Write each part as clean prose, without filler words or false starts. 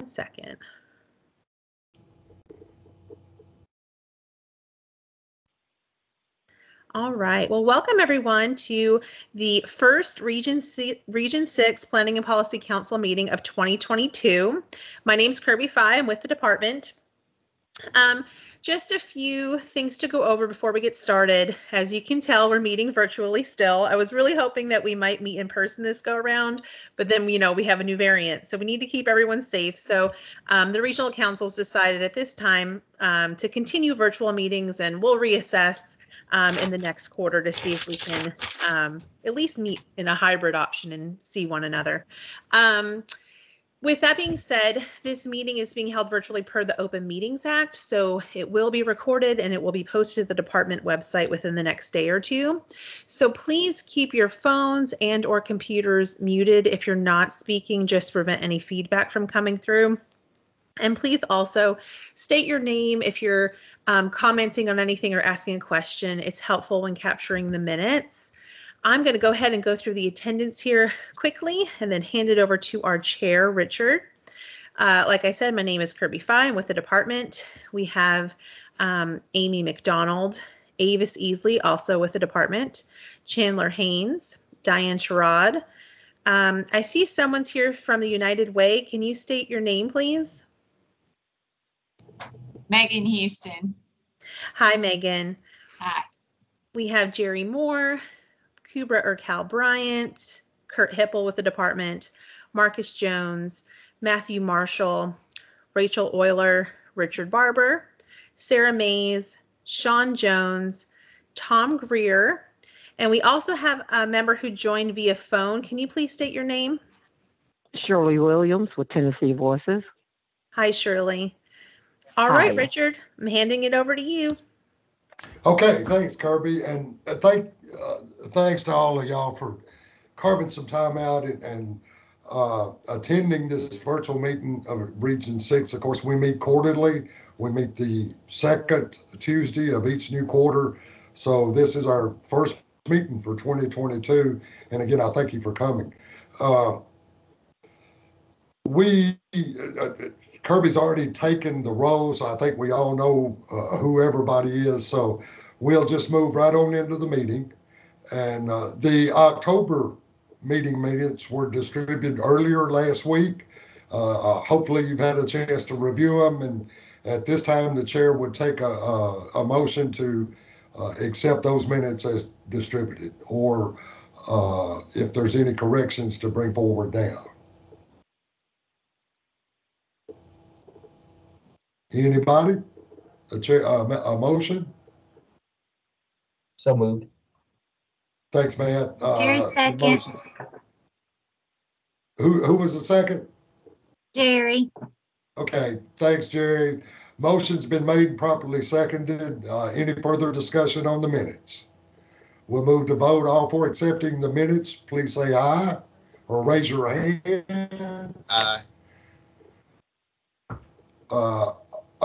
1 second. All right. Well, welcome everyone to the first Region 6 Planning and Policy Council meeting of 2022. My name is Kirby Fye. I'm with the department. Just a few things to go over before we get started. As you can tell, we're meeting virtually still. I was really hoping that we might meet in person this go around, but then we have a new variant, so we need to keep everyone safe. So the regional councils decided at this time to continue virtual meetings, and we'll reassess in the next quarter to see if we can at least meet in a hybrid option and see one another. With that being said, this meeting is being held virtually per the Open Meetings Act, so it will be recorded and it will be posted to the department website within the next day or two. So please keep your phones and or computers muted if you're not speaking, just to prevent any feedback from coming through. And please also state your name if you're commenting on anything or asking a question. It's helpful when capturing the minutes. I'm going to go ahead and go through the attendance here quickly and then hand it over to our chair, Richard. Like I said, my name is Kirby Fye. I'm with the department. We have Amy McDonald, Avis Easley, also with the department, Chandler Haynes, Diane Sherrod. I see someone's here from the United Way. Can you state your name, please? Megan Houston. Hi, Megan. Hi. We have Jerry Moore, Kubra Urcal Bryant, Kurt Hippel with the department, Marcus Jones, Matthew Marshall, Rachel Euler, Richard Barber, Sarah Mays, Sean Jones, Tom Greer, and we also have a member who joined via phone. Can you please state your name? Shirley Williams with Tennessee Voices. Hi, Shirley. All Hi. right, Richard, I'm handing it over to you. Okay, thanks, Kirby, and thanks to all of y'all for carving some time out and attending this virtual meeting of Region 6. Of course, we meet quarterly. We meet the second Tuesday of each new quarter. So this is our first meeting for 2022. And again, I thank you for coming. Kirby's already taken the role, so I think we all know who everybody is. So we'll just move right on into the meeting. And the October meeting minutes were distributed earlier last week. Hopefully you've had a chance to review them. And at this time, the chair would take a motion to accept those minutes as distributed, or if there's any corrections to bring forward now. Anybody? A motion? So moved. Thanks, Matt. Jerry second. Who was the second? Jerry. Okay, thanks, Jerry. Motion's been made and properly seconded. Any further discussion on the minutes? We'll move to vote. All for accepting the minutes, please say aye or raise your hand. Aye.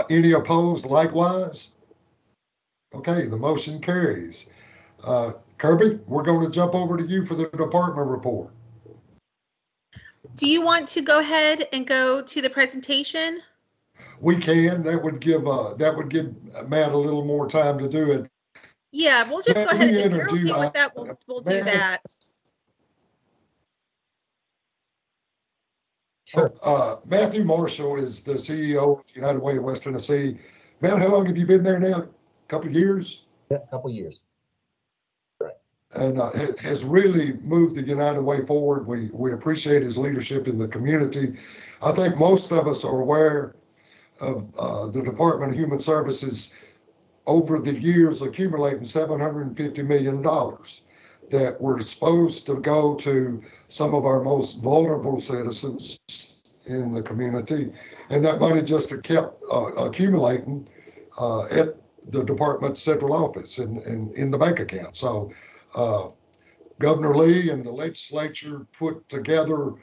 Any opposed likewise? Okay, the motion carries. Kirby, we're going to jump over to you for the department report. Do you want to go ahead and go to the presentation? We can. That would give Matt a little more time to do it. Yeah, we'll just go ahead and if you're okay with that, we'll do that. Sure. Matthew Marshall is the CEO of United Way of West Tennessee. Matt, how long have you been there now? A couple of years? Yeah, a couple of years. Right. And has really moved the United Way forward. We appreciate his leadership in the community. I think most of us are aware of the Department of Human Services over the years accumulating $750 million that were supposed to go to some of our most vulnerable citizens in the community. And that money just kept accumulating at the department's central office and in the bank account. So Governor Lee and the legislature put together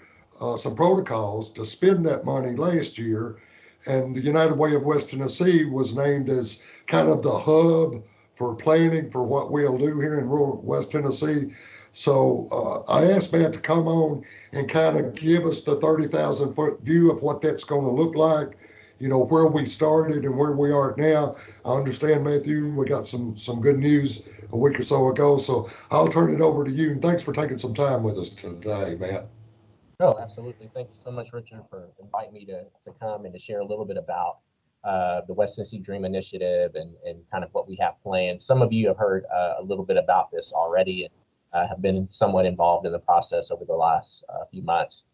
some protocols to spend that money last year. And the United Way of West Tennessee was named as kind of the hub for planning for what we'll do here in rural West Tennessee. So I asked Matt to come on and kind of give us the 30,000-foot view of what that's going to look like, you know, where we started and where we are now. I understand, Matthew, we got some good news a week or so ago. So I'll turn it over to you. And thanks for taking some time with us today, Matt. No, absolutely. Thanks so much, Richard, for inviting me to come and to share a little bit about the West Tennessee Dream Initiative and kind of what we have planned. Some of you have heard a little bit about this already and have been somewhat involved in the process over the last few months.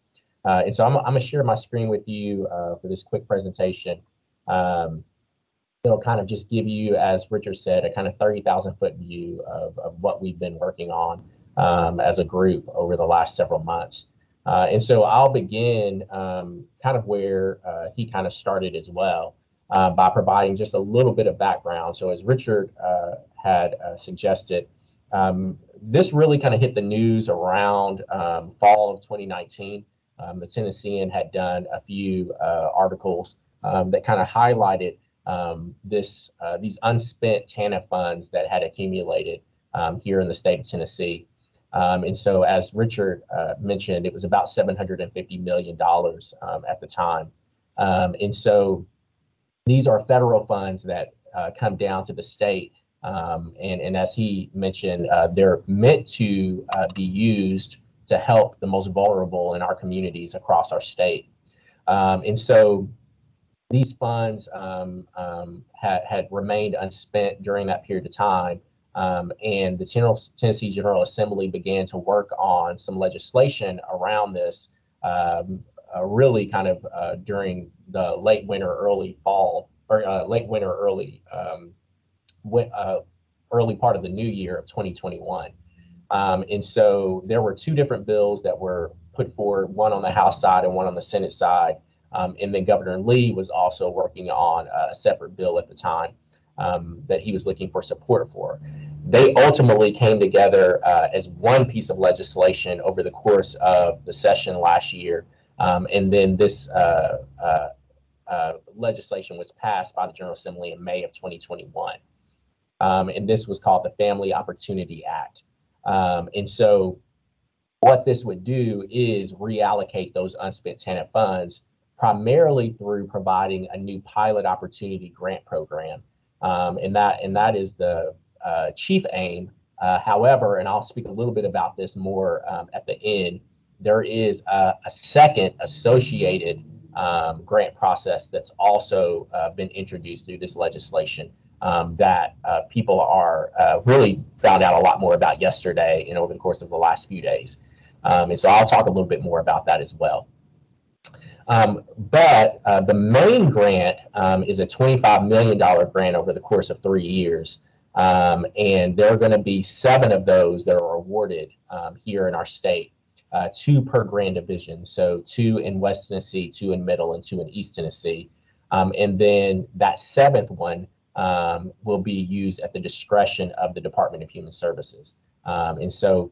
And so I'm going to share my screen with you for this quick presentation. It'll kind of just give you, as Richard said, a kind of 30,000-foot view of what we've been working on as a group over the last several months. And so I'll begin kind of where he kind of started as well by providing just a little bit of background. So as Richard had suggested, this really kind of hit the news around fall of 2019. The Tennessean had done a few articles that kind of highlighted these unspent TANF funds that had accumulated here in the state of Tennessee. And so, as Richard mentioned, it was about $750 million at the time. And so these are federal funds that come down to the state. And as he mentioned, they're meant to be used to help the most vulnerable in our communities across our state. And so these funds had remained unspent during that period of time. And the Tennessee General Assembly began to work on some legislation around this, really kind of during the late winter, early fall, or late winter, early part of the new year of 2021. And so there were two different bills that were put forward, one on the House side and one on the Senate side. And then Governor Lee was also working on a separate bill at the time that he was looking for support for. They ultimately came together as one piece of legislation over the course of the session last year. And then this legislation was passed by the General Assembly in May of 2021. And this was called the Family Opportunity Act. And so what this would do is reallocate those unspent TANF funds primarily through providing a new pilot opportunity grant program. And that is the chief aim. However, and I'll speak a little bit about this more at the end, there is a second associated grant process that's also been introduced through this legislation that people are really found out a lot more about yesterday and over the course of the last few days. And so I'll talk a little bit more about that as well. But the main grant is a $25 million grant over the course of 3 years. And there are going to be 7 of those that are awarded here in our state, 2 per grand division. So 2 in West Tennessee, 2 in Middle, and 2 in East Tennessee. And then that 7th one will be used at the discretion of the Department of Human Services. And so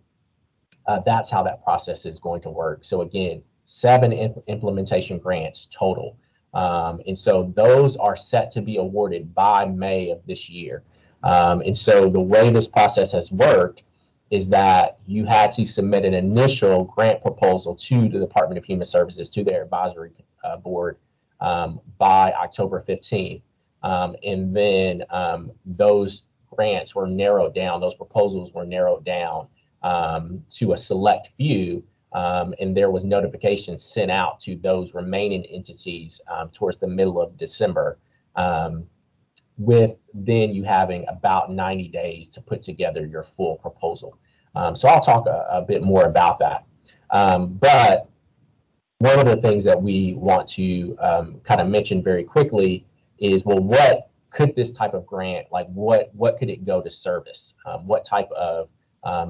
that's how that process is going to work. So again, 7 implementation grants total. And so those are set to be awarded by May of this year. And so the way this process has worked is that you had to submit an initial grant proposal to the Department of Human Services, to their advisory board by October 15th. And then those grants were narrowed down, those proposals were narrowed down to a select few. And there was notification sent out to those remaining entities towards the middle of December, with then you having about 90 days to put together your full proposal. So I'll talk a bit more about that. But one of the things that we want to kind of mention very quickly is, well, what could this type of grant, like what could it go to service? What type of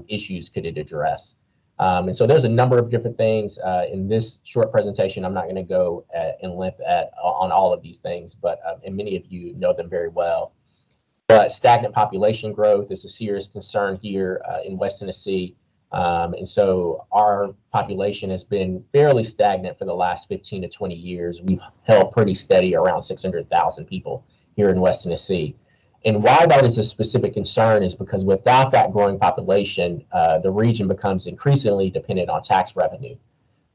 issues could it address? And so there's a number of different things in this short presentation. I'm not going to go in length on all of these things, but and many of you know them very well. But stagnant population growth is a serious concern here in West Tennessee. And so our population has been fairly stagnant for the last 15 to 20 years. We've held pretty steady around 600,000 people here in West Tennessee. And why that is a specific concern is because without that growing population, the region becomes increasingly dependent on tax revenue.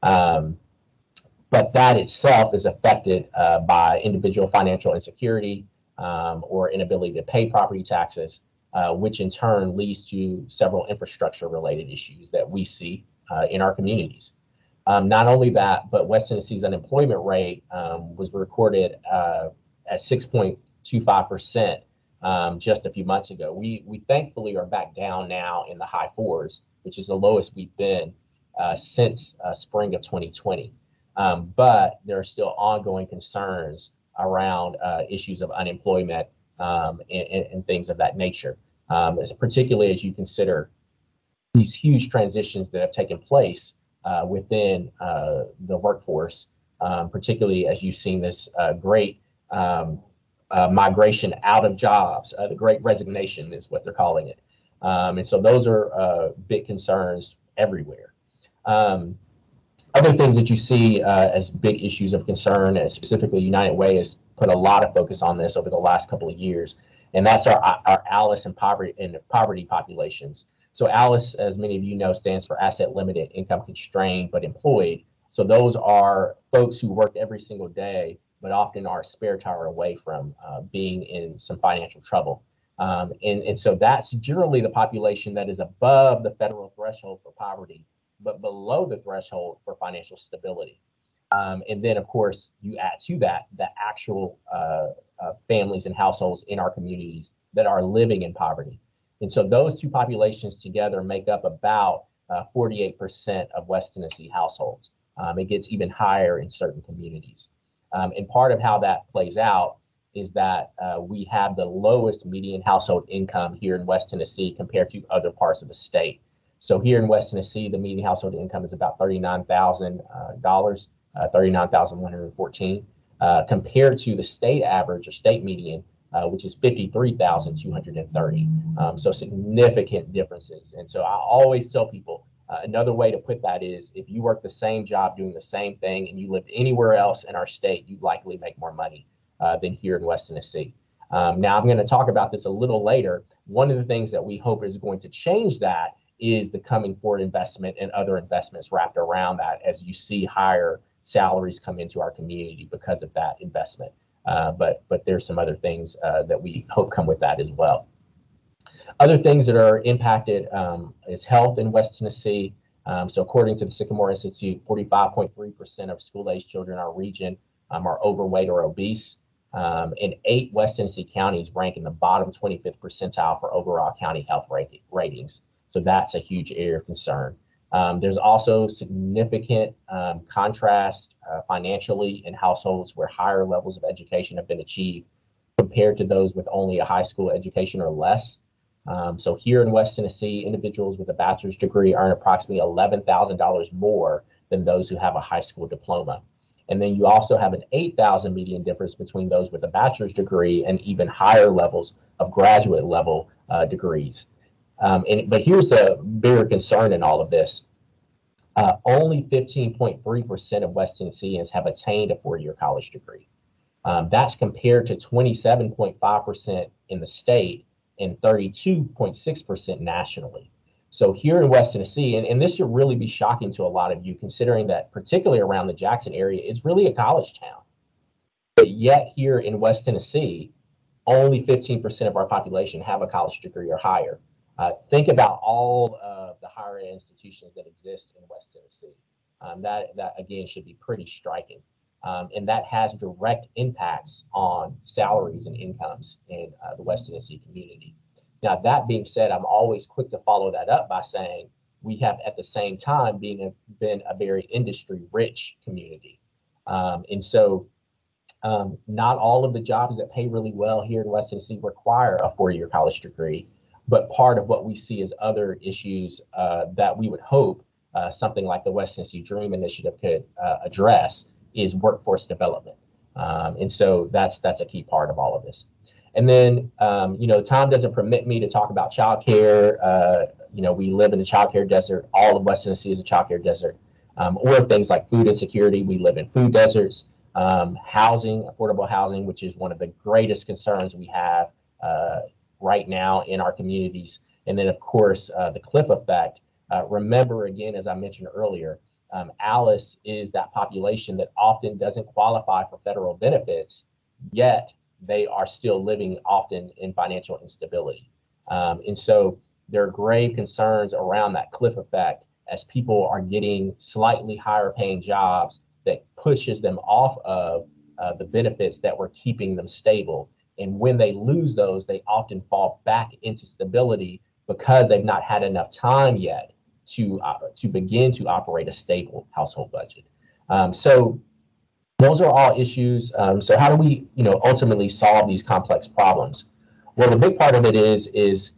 But that itself is affected by individual financial insecurity or inability to pay property taxes, which in turn leads to several infrastructure related issues that we see in our communities. Not only that, but West Tennessee's unemployment rate was recorded at 6.25% just a few months ago. We thankfully are back down now in the high fours, which is the lowest we've been since spring of 2020. But there are still ongoing concerns around issues of unemployment and things of that nature, particularly as you consider these huge transitions that have taken place within the workforce, particularly as you've seen this great migration out of jobs. The great resignation is what they're calling it. And so those are big concerns everywhere. Other things that you see as big issues of concern, and specifically United Way has put a lot of focus on this over the last couple of years, and that's our ALICE and poverty populations. So ALICE, as many of you know, stands for Asset Limited, Income Constrained, but Employed. So those are folks who work every single day, but often are a spare tire away from being in some financial trouble. And so that's generally the population that is above the federal threshold for poverty, but below the threshold for financial stability. And then, of course, you add to that the actual families and households in our communities that are living in poverty. And so those two populations together make up about 48% of West Tennessee households. It gets even higher in certain communities. And part of how that plays out is that we have the lowest median household income here in West Tennessee compared to other parts of the state. So here in West Tennessee, the median household income is about $39,000, $39,114, compared to the state average or state median, which is $53,230. So significant differences. And so I always tell people another way to put that is if you work the same job doing the same thing and you lived anywhere else in our state, you'd likely make more money than here in West Tennessee. Now I'm going to talk about this a little later. One of the things that we hope is going to change that is the coming forward investment and other investments wrapped around that as you see higher salaries come into our community because of that investment. But there's some other things that we hope come with that as well. Other things that are impacted is health in West Tennessee. So according to the Sycamore Institute, 45.3% of school-aged children in our region are overweight or obese. And 8 West Tennessee counties rank in the bottom 25th percentile for overall county health ratings. So that's a huge area of concern. There's also significant contrast financially in households where higher levels of education have been achieved compared to those with only a high school education or less. So here in West Tennessee, individuals with a bachelor's degree earn approximately $11,000 more than those who have a high school diploma. And then you also have an $8,000 median difference between those with a bachelor's degree and even higher levels of graduate level degrees. But here's the bigger concern in all of this. Only 15.3% of West Tennesseans have attained a 4-year college degree. That's compared to 27.5% in the state and 32.6% nationally. So here in West Tennessee, and this should really be shocking to a lot of you, considering that particularly around the Jackson area, it's really a college town. But yet here in West Tennessee, only 15% of our population have a college degree or higher. Think about all of the higher ed institutions that exist in West Tennessee. That again should be pretty striking. And that has direct impacts on salaries and incomes in the West Tennessee community. Now, that being said, I'm always quick to follow that up by saying we have at the same time been a very industry rich community. And so not all of the jobs that pay really well here in West Tennessee require a 4-year college degree. But part of what we see as other issues that we would hope something like the West Tennessee Dream Initiative could address is workforce development. And so that's a key part of all of this. And then, time doesn't permit me to talk about childcare. We live in the childcare desert. All of West Tennessee is a childcare desert. Or things like food insecurity. We live in food deserts. Housing, affordable housing, which is one of the greatest concerns we have right now in our communities. And then, of course, the cliff effect. Remember, again, as I mentioned earlier, ALICE is that population that often doesn't qualify for federal benefits, yet they are still living often in financial instability. And so there are grave concerns around that cliff effect as people are getting slightly higher paying jobs that pushes them off of the benefits that were keeping them stable. And when they lose those, they often fall back into stability because they've not had enough time yet to begin to operate a stable household budget. So those are all issues. So how do we, ultimately solve these complex problems? Well, the big part of it is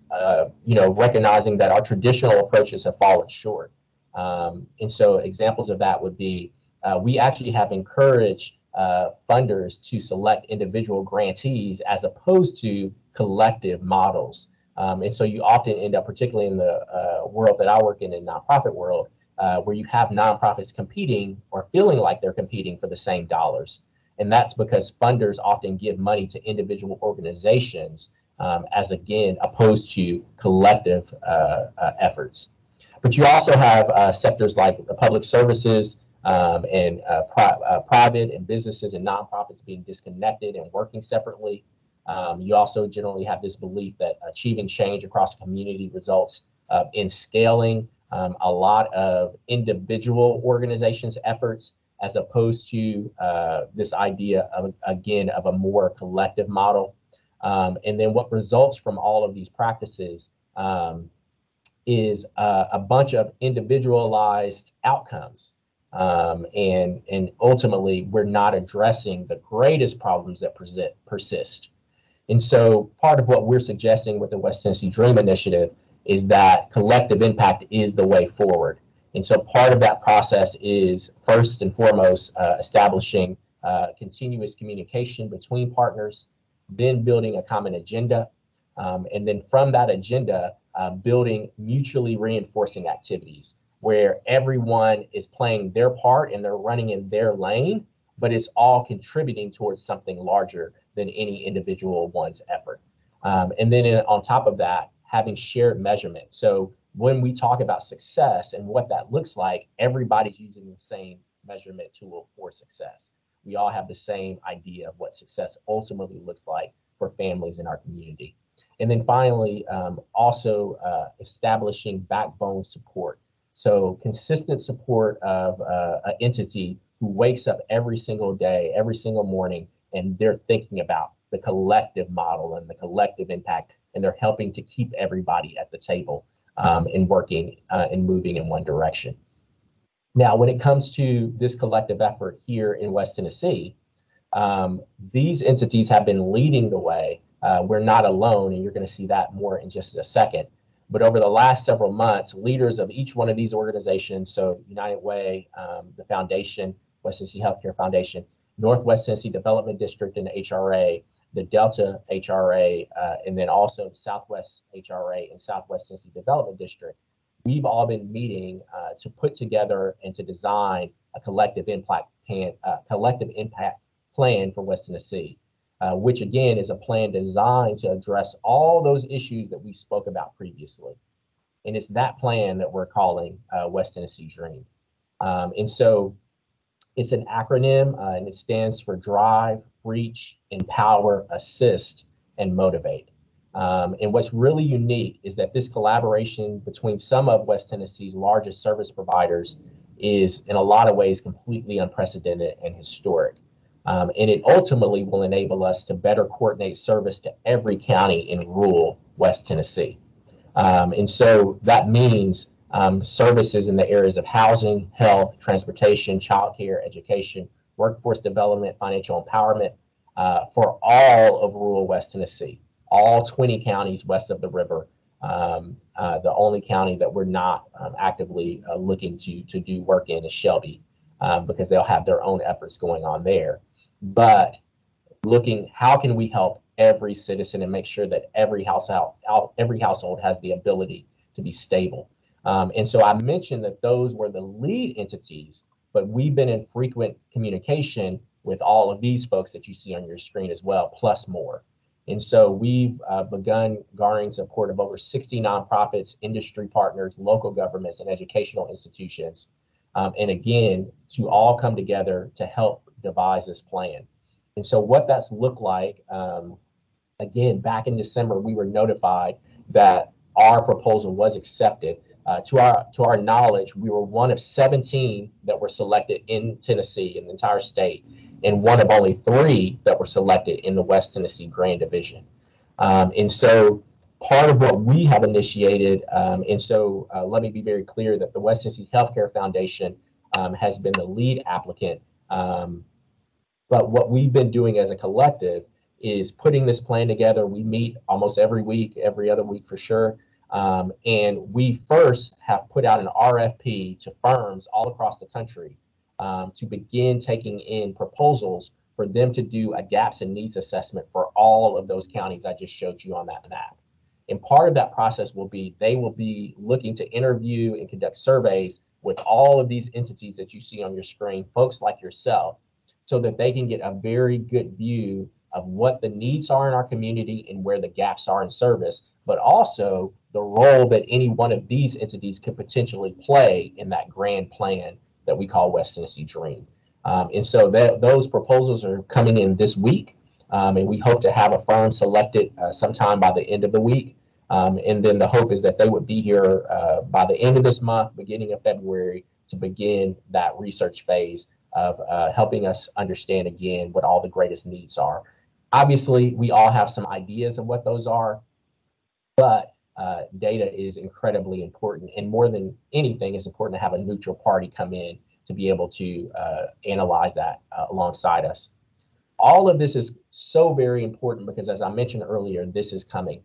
recognizing that our traditional approaches have fallen short. And so examples of that would be, we actually have encouraged funders to select individual grantees as opposed to collective models. And so you often end up, particularly in the world that I work in nonprofit world, where you have nonprofits competing or feeling like they're competing for the same dollars. And that's because funders often give money to individual organizations as, again, opposed to collective efforts. But you also have sectors like the public services and private and businesses and nonprofits being disconnected and working separately. You also generally have this belief that achieving change across the community results in scaling a lot of individual organizations' efforts, as opposed to this idea of, again, of a more collective model. And then what results from all of these practices is a bunch of individualized outcomes. And ultimately, we're not addressing the greatest problems that persist. And so part of what we're suggesting with the West Tennessee Dream Initiative is that collective impact is the way forward. And so part of that process is, first and foremost, establishing continuous communication between partners, then building a common agenda, and then from that agenda, building mutually reinforcing activities where everyone is playing their part and they're running in their lane, but it's all contributing towards something larger than any individual one's effort. And then on top of that, having shared measurement. So when we talk about success and what that looks like, everybody's using the same measurement tool for success. We all have the same idea of what success ultimately looks like for families in our community. And then finally, also establishing backbone support. So consistent support of an entity who wakes up every single day, every single morning, and they're thinking about the collective model and the collective impact, and they're helping to keep everybody at the table and working and moving in one direction. Now, when it comes to this collective effort here in West Tennessee, these entities have been leading the way. We're not alone, and you're going to see that more in just a second. But over the last several months, leaders of each one of these organizations, so United Way, the Foundation, West Tennessee Healthcare Foundation, Northwest Tennessee Development District and HRA, the Delta HRA, and then also Southwest HRA and Southwest Tennessee Development District, we've all been meeting to put together and to design a collective impact plan for West Tennessee, which again is a plan designed to address all those issues that we spoke about previously. And it's that plan that we're calling West Tennessee Dream. And so it's an acronym and it stands for Drive, Reach, Empower, Assist, and Motivate. And what's really unique is that this collaboration between some of West Tennessee's largest service providers is in a lot of ways completely unprecedented and historic. And it ultimately will enable us to better coordinate service to every county in rural West Tennessee. And so that means services in the areas of housing, health, transportation, childcare, education, workforce development, financial empowerment for all of rural West Tennessee, all 20 counties west of the river. The only county that we're not actively looking to do work in is Shelby, because they'll have their own efforts going on there. But looking, how can we help every citizen and make sure that every household has the ability to be stable? And so I mentioned that those were the lead entities, but we've been in frequent communication with all of these folks that you see on your screen as well, plus more. And so we've begun garnering support of over 60 nonprofits, industry partners, local governments, and educational institutions. And again, to all come together to help devise this plan. And so what that's looked like, again, back in December, we were notified that our proposal was accepted. To our knowledge, we were one of 17 that were selected in Tennessee, in the entire state, and one of only 3 that were selected in the West Tennessee Grand Division. And so part of what we have initiated, let me be very clear that the West Tennessee Healthcare Foundation has been the lead applicant. But what we've been doing as a collective is putting this plan together. We meet almost every week, every other week for sure. And we first have put out an RFP to firms all across the country to begin taking in proposals for them to do a gaps and needs assessment for all of those counties I just showed you on that map. And part of that process will be, they will be looking to interview and conduct surveys with all of these entities that you see on your screen, folks like yourself, so that they can get a very good view of what the needs are in our community and where the gaps are in service, but also the role that any one of these entities could potentially play in that grand plan that we call West Tennessee Dream. And so those proposals are coming in this week, and we hope to have a firm selected sometime by the end of the week. And then the hope is that they would be here by the end of this month, beginning of February, to begin that research phase of helping us understand again what all the greatest needs are. Obviously, we all have some ideas of what those are, but data is incredibly important. And more than anything, it's important to have a neutral party come in to be able to analyze that alongside us. All of this is so very important because, as I mentioned earlier, this is coming.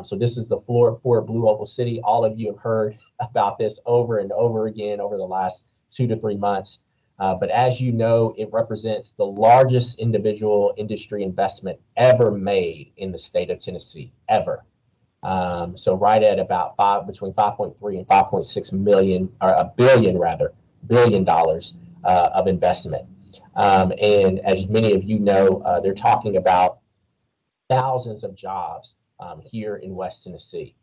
So this is the floor for Blue Oval City. All of you have heard about this over and over again over the last 2 to 3 months. But as you know, it represents the largest individual industry investment ever made in the state of Tennessee, ever. So right at about between 5.3 and 5.6 million, or $1 billion of investment. And as many of you know, they're talking about thousands of jobs here in West Tennessee.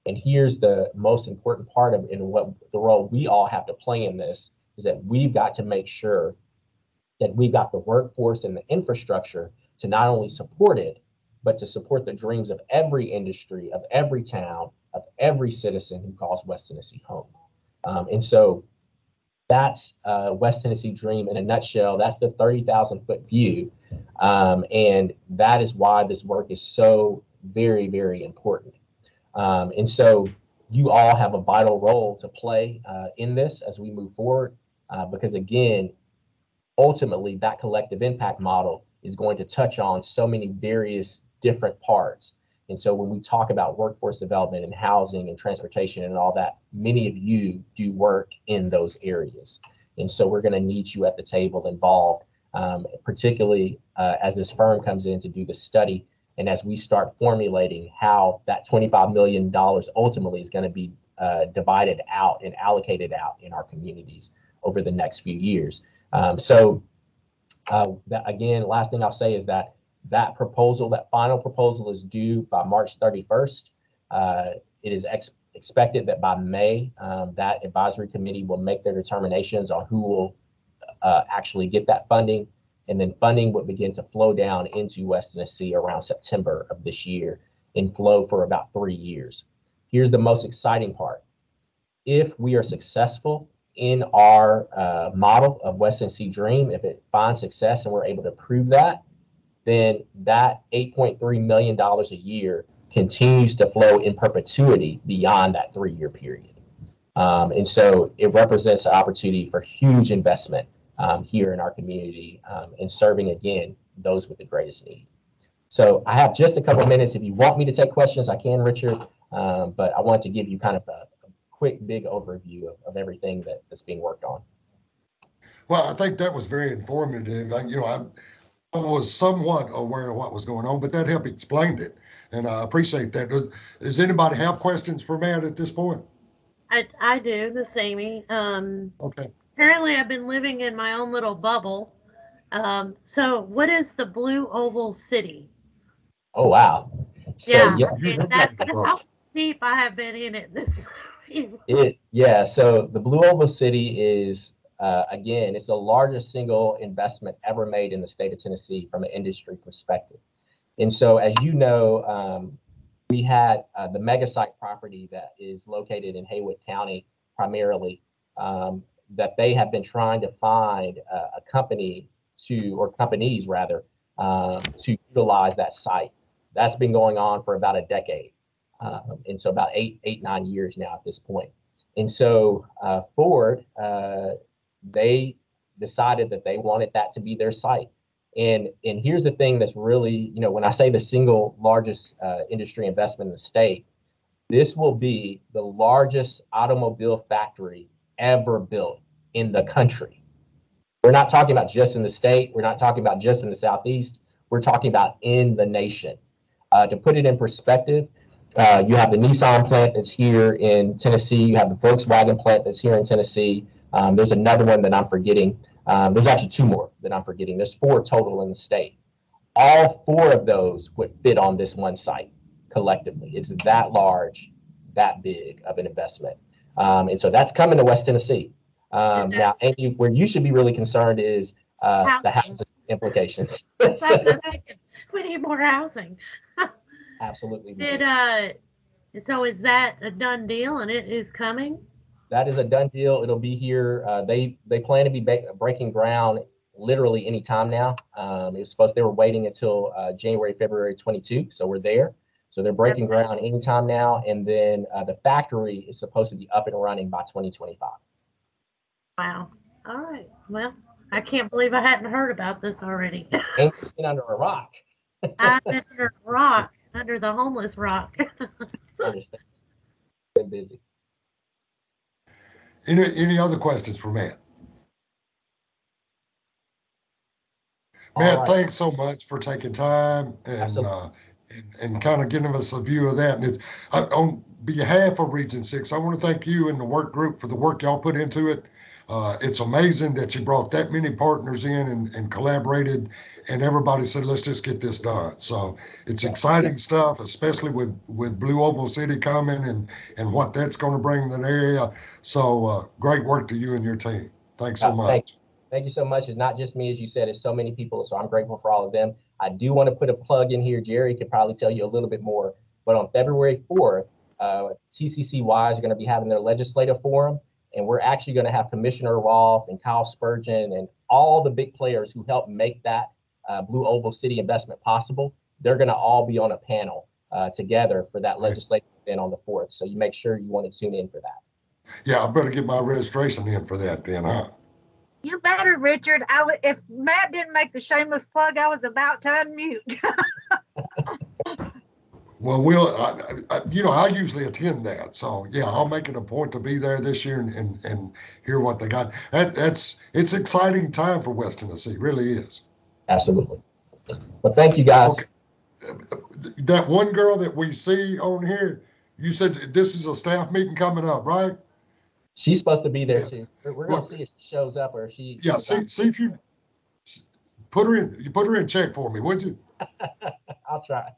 And here's the most important part of in what the role we all have to play in this is that we've got to make sure that we've got the workforce and the infrastructure to not only support it, but to support the dreams of every industry, of every town, of every citizen who calls West Tennessee home. And so that's West Tennessee Dream in a nutshell. That's the 30,000-foot view. And that is why this work is so very, very important. And so you all have a vital role to play in this as we move forward, because again, ultimately that collective impact model is going to touch on so many various different parts. And so when we talk about workforce development and housing and transportation and all that, many of you do work in those areas. And so we're going to need you at the table involved, particularly as this firm comes in to do the study and as we start formulating how that $25 million ultimately is going to be divided out and allocated out in our communities over the next few years. Again, last thing I'll say is that proposal, that final proposal is due by March 31st. It is expected that by May, that advisory committee will make their determinations on who will actually get that funding. And then funding would begin to flow down into West Tennessee around September of this year and flow for about 3 years. Here's the most exciting part. If we are successful in our model of West Tennessee Dream, if it finds success and we're able to prove that, then that $8.3 million a year continues to flow in perpetuity beyond that 3-year period. And so it represents an opportunity for huge investment here in our community and serving, again, those with the greatest need. So I have just a couple of minutes. If you want me to take questions, I can, Richard, but I want to give you kind of a quick, big overview of everything that's being worked on. Well, I think that was very informative. I was somewhat aware of what was going on, but that helped explain it, and I appreciate that. Does anybody have questions for Matt at this point? I do, this is Amy. Okay. Apparently I've been living in my own little bubble. So what is the Blue Oval City? Oh, wow. So, Yeah, That's that's how deep I have been in it this year. So the Blue Oval City is, again, it's the largest single investment ever made in the state of Tennessee from an industry perspective. And so, as you know, we had the mega site property that is located in Haywood County primarily, that they have been trying to find a company or companies rather, to utilize that site. That's been going on for about a decade. And so about 9 years now at this point. And so Ford, they decided that they wanted that to be their site. And here's the thing that's really, when I say the single largest industry investment in the state, this will be the largest automobile factory ever built in the country. We're not talking about just in the state. We're not talking about just in the Southeast. We're talking about in the nation. To put it in perspective, you have the Nissan plant that's here in Tennessee. You have the Volkswagen plant that's here in Tennessee. There's another one that I'm forgetting. There's actually 2 more that I'm forgetting. There's 4 total in the state. All 4 of those would fit on this one site collectively. It's that large, that big of an investment. And so that's coming to West Tennessee. Now, Amy, where you should be really concerned is the housing implications. We need more housing. Absolutely. So is that a done deal and it is coming? That is a done deal. It'll be here. They plan to be breaking ground literally any time now. They were waiting until January, February 22. So we're there. So they're breaking ground anytime now. And then the factory is supposed to be up and running by 2025. Wow. All right. Well, I can't believe I hadn't heard about this already. Ain't been under a rock. I've been under a rock, under the homeless rock. I understand. Been busy. Any other questions for Matt? Matt, right. Thanks so much for taking time and kind of giving us a view of that. And it's on behalf of Region 6, I want to thank you and the work group for the work y'all put into it. It's amazing that you brought that many partners in and collaborated, and everybody said, let's just get this done. So it's exciting stuff, especially with Blue Oval City coming and what that's going to bring to the area. So great work to you and your team. Thanks so much. Thank you so much. It's not just me, as you said, it's so many people. So I'm grateful for all of them. I do want to put a plug in here. Jerry could probably tell you a little bit more, but on February 4th, TCCY is going to be having their legislative forum. And we're actually going to have Commissioner Rolfe and Kyle Spurgeon and all the big players who helped make that Blue Oval City investment possible. They're going to all be on a panel together for that legislative event on the 4th. So you make sure you want to tune in for that. Yeah, I better get my registration in for that then, huh? You better, Richard. If Matt didn't make the shameless plug, I was about to unmute. Well, I usually attend that. So yeah, I'll make it a point to be there this year and hear what they got. It's exciting time for West Tennessee. It really is. Absolutely. Well, thank you guys. Okay. That one girl that we see on here, you said this is a staff meeting coming up, right? She's supposed to be there too. We're going to see if she shows up or if she. Yeah, see if you put her in. You put her in check for me, would you? I'll try.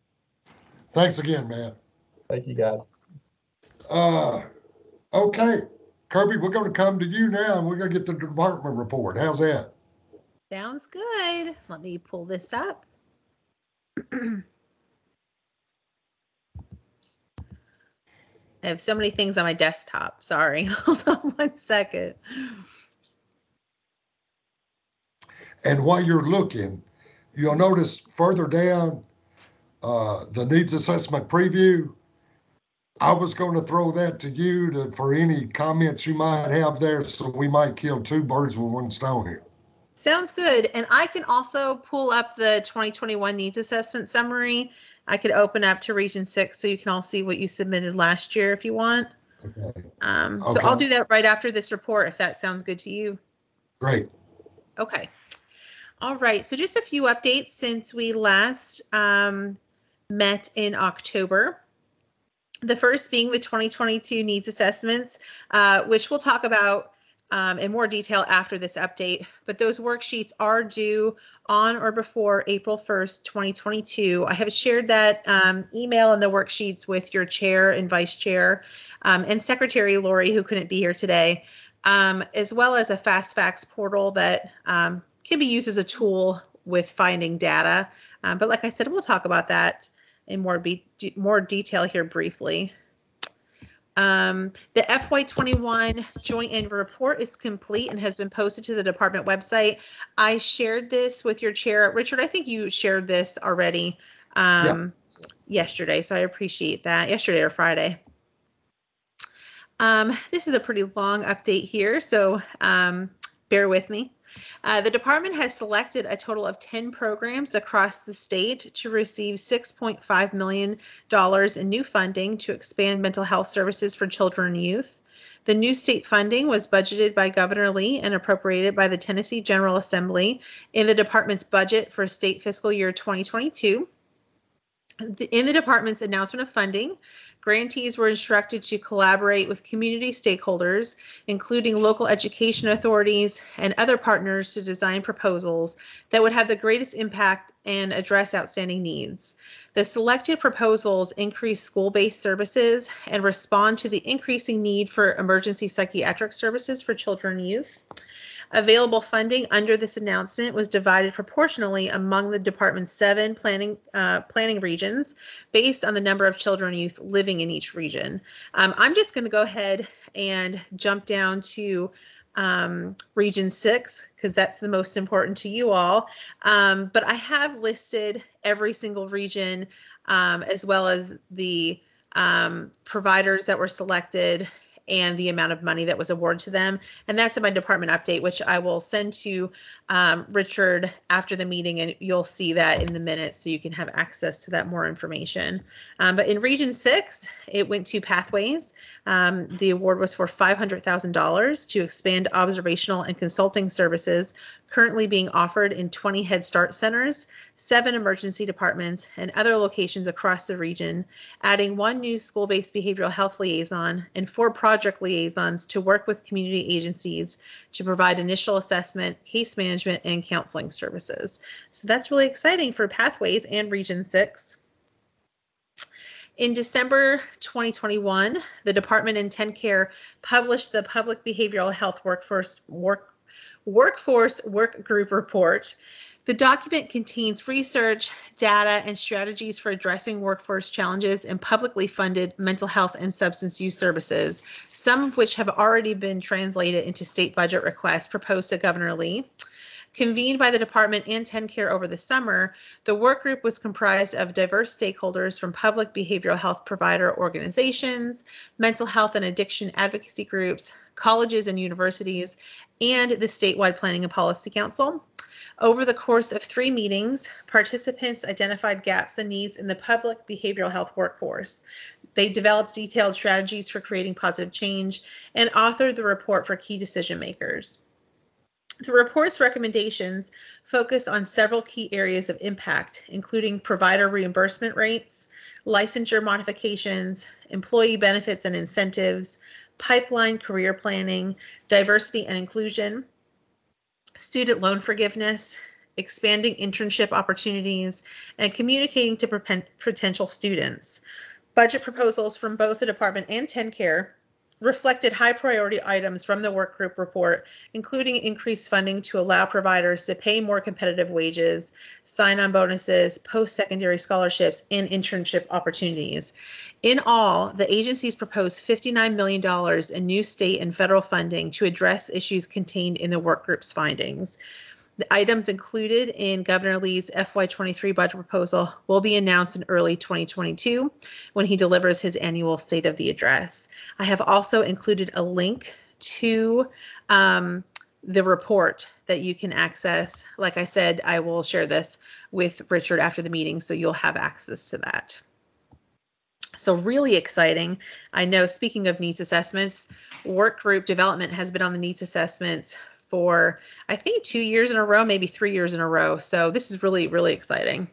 Thanks again, man. Thank you, guys. Okay, Kirby, we're going to come to you now, and we're going to get the department report. How's that? Sounds good. Let me pull this up. I have so many things on my desktop. Sorry. Hold on 1 second. And while you're looking, you'll notice further down the needs assessment preview. I was going to throw that to you for any comments you might have there, so we might kill 2 birds with 1 stone here. Sounds good. And I can also pull up the 2021 needs assessment summary. I could open up to Region 6 so you can all see what you submitted last year if you want. Okay. So I'll do that right after this report if that sounds good to you. Great. Okay. All right. So just a few updates since we last met in October. The first being the 2022 needs assessments, which we'll talk about in more detail after this update, but those worksheets are due on or before April 1st, 2022. I have shared that email and the worksheets with your chair and vice chair and Secretary Lori, who couldn't be here today, as well as a fast facts portal that can be used as a tool with finding data. But like I said, we'll talk about that in more detail here briefly. The FY21 joint annual report is complete and has been posted to the department website. I shared this with your chair. Richard, I think you shared this already yesterday, so I appreciate that. Yesterday or Friday. This is a pretty long update here, so bear with me. The department has selected a total of 10 programs across the state to receive $6.5 million in new funding to expand mental health services for children and youth. The new state funding was budgeted by Governor Lee and appropriated by the Tennessee General Assembly in the department's budget for state fiscal year 2022. In the department's announcement of funding, grantees were instructed to collaborate with community stakeholders, including local education authorities and other partners, to design proposals that would have the greatest impact and address outstanding needs. The selected proposals increase school-based services and respond to the increasing need for emergency psychiatric services for children and youth. Available funding under this announcement was divided proportionally among the department's 7 planning regions based on the number of children and youth living in each region. I'm just going to go ahead and jump down to Region 6 because that's the most important to you all. But I have listed every single region as well as the providers that were selected and the amount of money that was awarded to them. And that's in my department update, which I will send to Richard after the meeting, and you'll see that in the minutes so you can have access to that more information. But in Region 6, it went to Pathways. The award was for $500,000 to expand observational and consulting services currently being offered in 20 Head Start centers, 7 emergency departments, and other locations across the region, adding 1 new school-based behavioral health liaison and 4 project liaisons to work with community agencies to provide initial assessment, case management, and counseling services. So that's really exciting for Pathways and Region 6. In December 2021, the department and TennCare published the Public Behavioral Health Workforce Work Group Report. The document contains research, data, and strategies for addressing workforce challenges in publicly funded mental health and substance use services, some of which have already been translated into state budget requests proposed to Governor Lee. Convened by the department and TennCare over the summer, the work group was comprised of diverse stakeholders from public behavioral health provider organizations, mental health and addiction advocacy groups, colleges and universities, and the statewide Planning and Policy Council. Over the course of 3 meetings, participants identified gaps and needs in the public behavioral health workforce. They developed detailed strategies for creating positive change and authored the report for key decision makers. The report's recommendations focused on several key areas of impact, including provider reimbursement rates, licensure modifications, employee benefits and incentives, pipeline career planning, diversity and inclusion, student loan forgiveness, expanding internship opportunities, and communicating to potential students. Budget proposals from both the department and TennCare reflected high priority items from the work group report, including increased funding to allow providers to pay more competitive wages, sign-on bonuses, post-secondary scholarships, and internship opportunities. In all, the agencies proposed $59 million in new state and federal funding to address issues contained in the work group's findings. The items included in Governor Lee's FY23 budget proposal will be announced in early 2022 when he delivers his annual State of the Address. I have also included a link to the report that you can access. Like I said, I will share this with Richard after the meeting, so you'll have access to that. So really exciting. I know, speaking of needs assessments, work group development has been on the needs assessments for, I think, 2 years in a row, maybe 3 years in a row. So this is really, really exciting.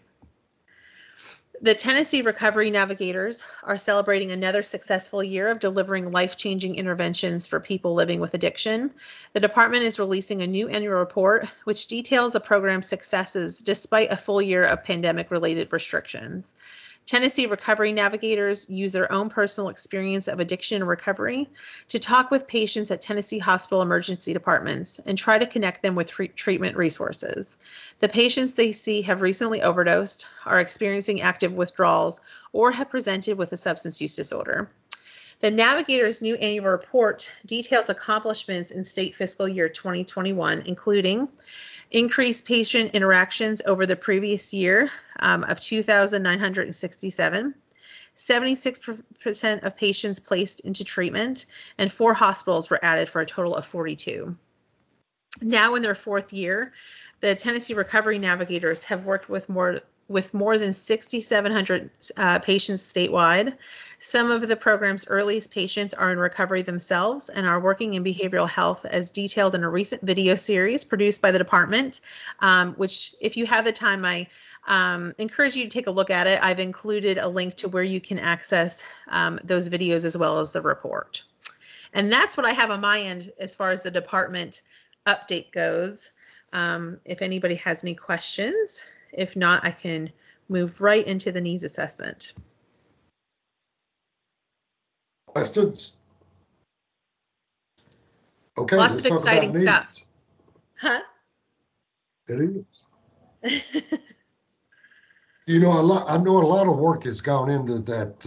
The Tennessee Recovery Navigators are celebrating another successful year of delivering life-changing interventions for people living with addiction. The department is releasing a new annual report which details the program's successes despite a full year of pandemic-related restrictions. Tennessee Recovery Navigators use their own personal experience of addiction and recovery to talk with patients at Tennessee hospital emergency departments and try to connect them with treatment resources. The patients they see have recently overdosed, are experiencing active withdrawals, or have presented with a substance use disorder. The Navigator's new annual report details accomplishments in state fiscal year 2021, including increased patient interactions over the previous year of 2,967, 76% of patients placed into treatment, and 4 hospitals were added for a total of 42. Now in their 4th year, the Tennessee Recovery Navigators have worked with more than 6,700 patients statewide. Some of the program's earliest patients are in recovery themselves and are working in behavioral health as detailed in a recent video series produced by the department, which if you have the time, I encourage you to take a look at it. I've included a link to where you can access those videos as well as the report. And that's what I have on my end as far as the department update goes. If anybody has any questions. If not, I can move right into the needs assessment. Questions? Okay, Lots let's of talk exciting about stuff. needs. Huh? It is. You know, I know a lot of work has gone into that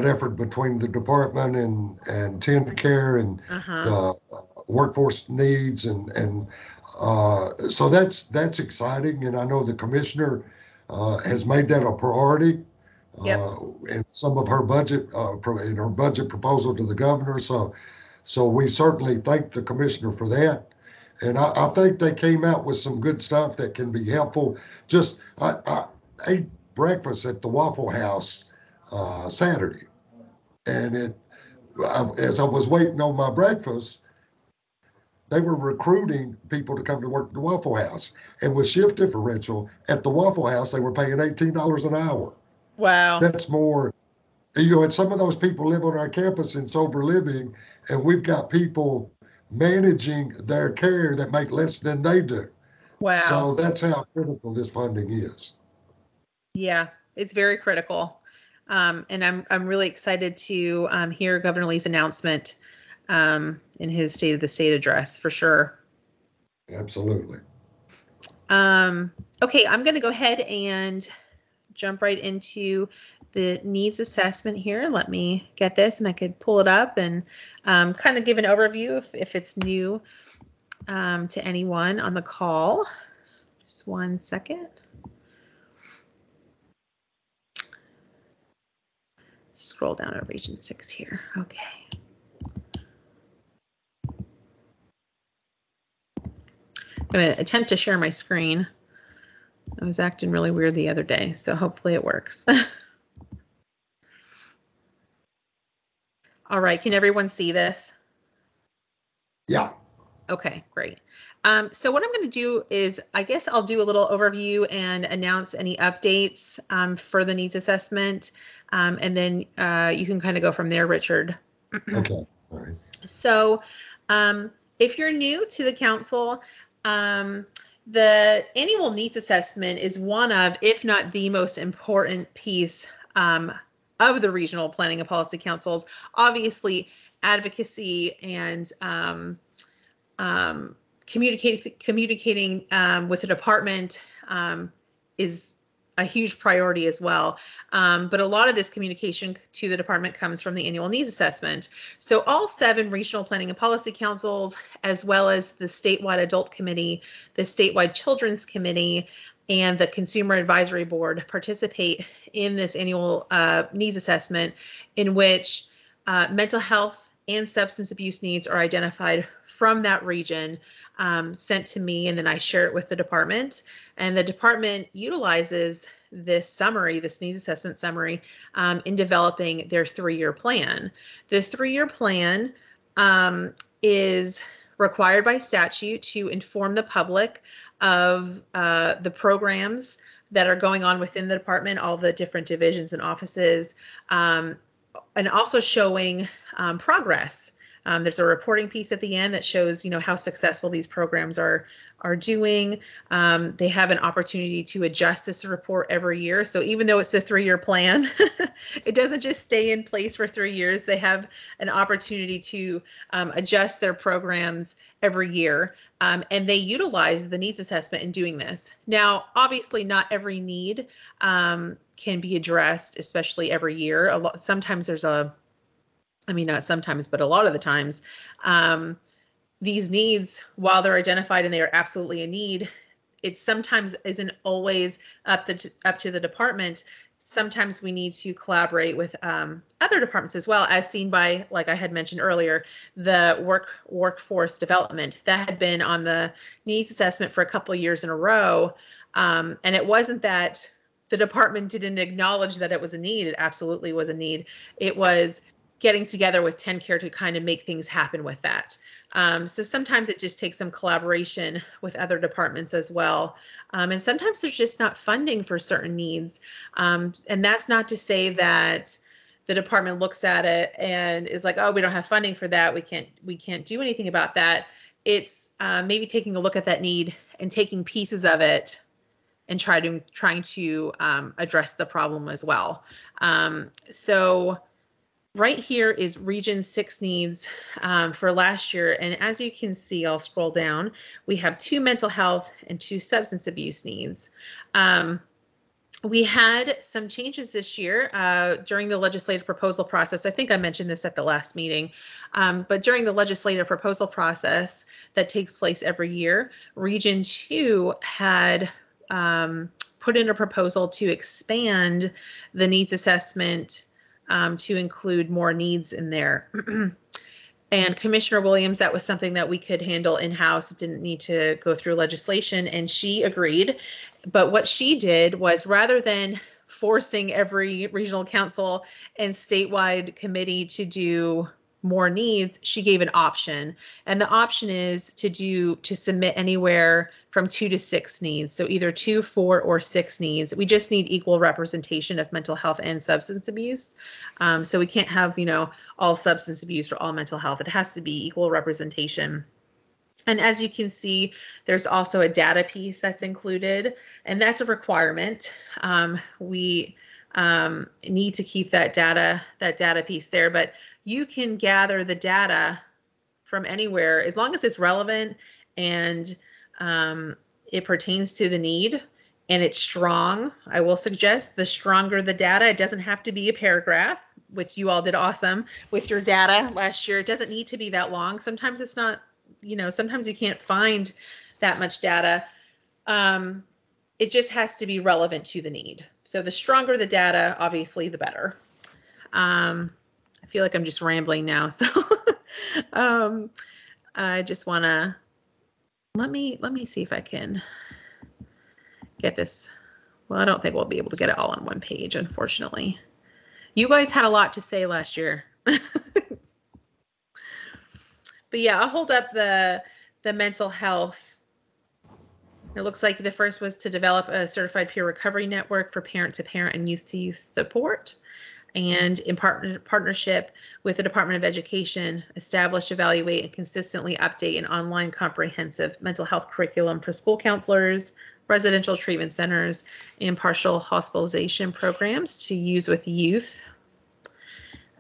effort between the department and tender care and the workforce needs and so that's exciting, and I know the commissioner has made that a priority in some of her budget in her budget proposal to the governor. So we certainly thank the commissioner for that. And I think they came out with some good stuff that can be helpful. Just I ate breakfast at the Waffle House Saturday, and as I was waiting on my breakfast, they were recruiting people to come to work at the Waffle House. And with shift differential at the Waffle House, they were paying $18 an hour. Wow. That's more, and some of those people live on our campus in sober living, and we've got people managing their care that make less than they do. Wow. So that's how critical this funding is. Yeah, it's very critical. And I'm really excited to hear Governor Lee's announcement in his State of the State address for sure. Absolutely. Okay, I'm going to go ahead and jump right into the needs assessment here. Let me get this and I could pull it up and kind of give an overview if it's new to anyone on the call. Just one second. Scroll down to Region 6 here. Okay. I'm going to attempt to share my screen. I was acting really weird the other day, so hopefully it works. All right, can everyone see this? Yeah. Okay, great. So what I'm going to do is, I guess I'll do a little overview and announce any updates for the needs assessment, and then you can kind of go from there, Richard. Okay. All right. So if you're new to the council, the annual needs assessment is one of, if not the most important piece of the regional planning and policy councils. Obviously, advocacy and communicating with the department is a huge priority as well. But a lot of this communication to the department comes from the annual needs assessment. So all 7 regional planning and policy councils, as well as the statewide adult committee, the statewide children's committee, and the consumer advisory board participate in this annual needs assessment, in which mental health and substance abuse needs are identified from that region, sent to me, and then I share it with the department. And the department utilizes this summary, this needs assessment summary, in developing their 3-year plan. The 3-year plan is required by statute to inform the public of the programs that are going on within the department, all the different divisions and offices, and also showing progress. There's a reporting piece at the end that shows, how successful these programs are doing. They have an opportunity to adjust this report every year. So even though it's a 3-year plan, it doesn't just stay in place for 3 years. They have an opportunity to adjust their programs every year. And they utilize the needs assessment in doing this. Now, obviously, not every need can be addressed, especially every year. Sometimes there's not sometimes, but a lot of the times, these needs, while they're identified and they are absolutely a need, it sometimes isn't always up to the department. Sometimes we need to collaborate with other departments as well, as seen by, like I had mentioned earlier, the workforce development that had been on the needs assessment for a couple of years in a row. And it wasn't that the department didn't acknowledge that it was a need. It absolutely was a need. It was getting together with TennCare to kind of make things happen with that. So sometimes it just takes some collaboration with other departments as well. And sometimes there's just not funding for certain needs. And that's not to say that the department looks at it and is like, oh, we don't have funding for that. We can't do anything about that. It's maybe taking a look at that need and taking pieces of it and trying to address the problem as well. So right here is Region 6 needs for last year. And as you can see, I'll scroll down, we have 2 mental health and 2 substance abuse needs. We had some changes this year during the legislative proposal process. I think I mentioned this at the last meeting, but during the legislative proposal process that takes place every year, Region 2 had put in a proposal to expand the needs assessment to include more needs in there. And Commissioner Williams, that was something that we could handle in-house. It didn't need to go through legislation, and she agreed. But what she did was, rather than forcing every regional council and statewide committee to do more needs, she gave an option. And the option is to submit anywhere from 2 to 6 needs. So either 2, 4, or 6 needs. We just need equal representation of mental health and substance abuse. So we can't have, all substance abuse or all mental health. It has to be equal representation. And as you can see, there's also a data piece that's included, and that's a requirement. We need to keep that data piece there, but you can gather the data from anywhere as long as it's relevant and it pertains to the need and it's strong. I will suggest the stronger the data. It doesn't have to be a paragraph, which you all did awesome with your data last year. It doesn't need to be that long. Sometimes it's not, sometimes you can't find that much data. It just has to be relevant to the need. So the stronger the data, obviously, the better. I feel like I'm just rambling now. So I just want to, let me see if I can get this. Well, I don't think we'll be able to get it all on one page, unfortunately. You guys had a lot to say last year. But yeah, I'll hold up the mental health. It looks like the first was to develop a certified peer recovery network for parent-to-parent and youth-to-youth support. And in partnership with the Department of Education, establish, evaluate, and consistently update an online comprehensive mental health curriculum for school counselors, residential treatment centers, and partial hospitalization programs to use with youth.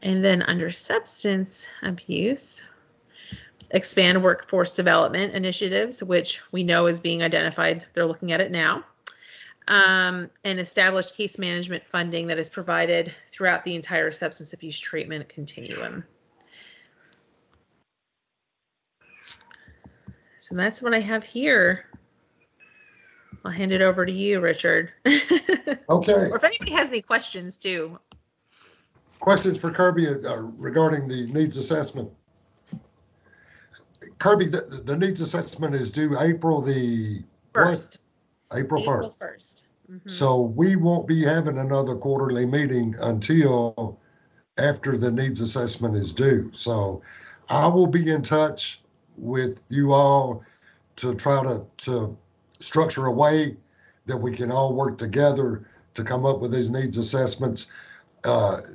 And then under substance abuse, expand workforce development initiatives, which we know is being identified. They're looking at it now. And establish case management funding that is provided throughout the entire substance abuse treatment continuum. So that's what I have here. I'll hand it over to you, Richard. Okay. Or if anybody has any questions too. Questions for Kirby regarding the needs assessment? Kirby, the needs assessment is due April the 1st. April 1st. Mm-hmm. So we won't be having another quarterly meeting until after the needs assessment is due. So I will be in touch with you all to try to structure a way that we can all work together to come up with these needs assessments.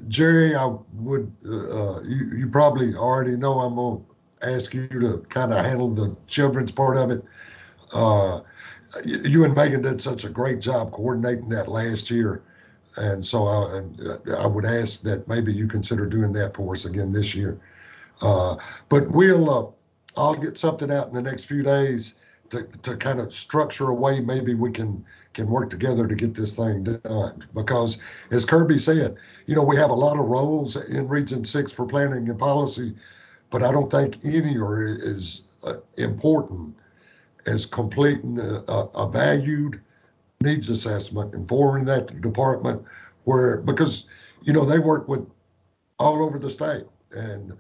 Jerry, I would, you probably already know I'm going to ask you to kind of handle the children's part of it. You and Megan did such a great job coordinating that last year. And so I would ask that maybe you consider doing that for us again this year. But I'll get something out in the next few days to kind of structure a way maybe we can work together to get this thing done. Because as Kirby said, we have a lot of roles in Region 6 for planning and policy, but I don't think any are as important as completing a valued needs assessment and forwarding that to the department because they work with all over the state, and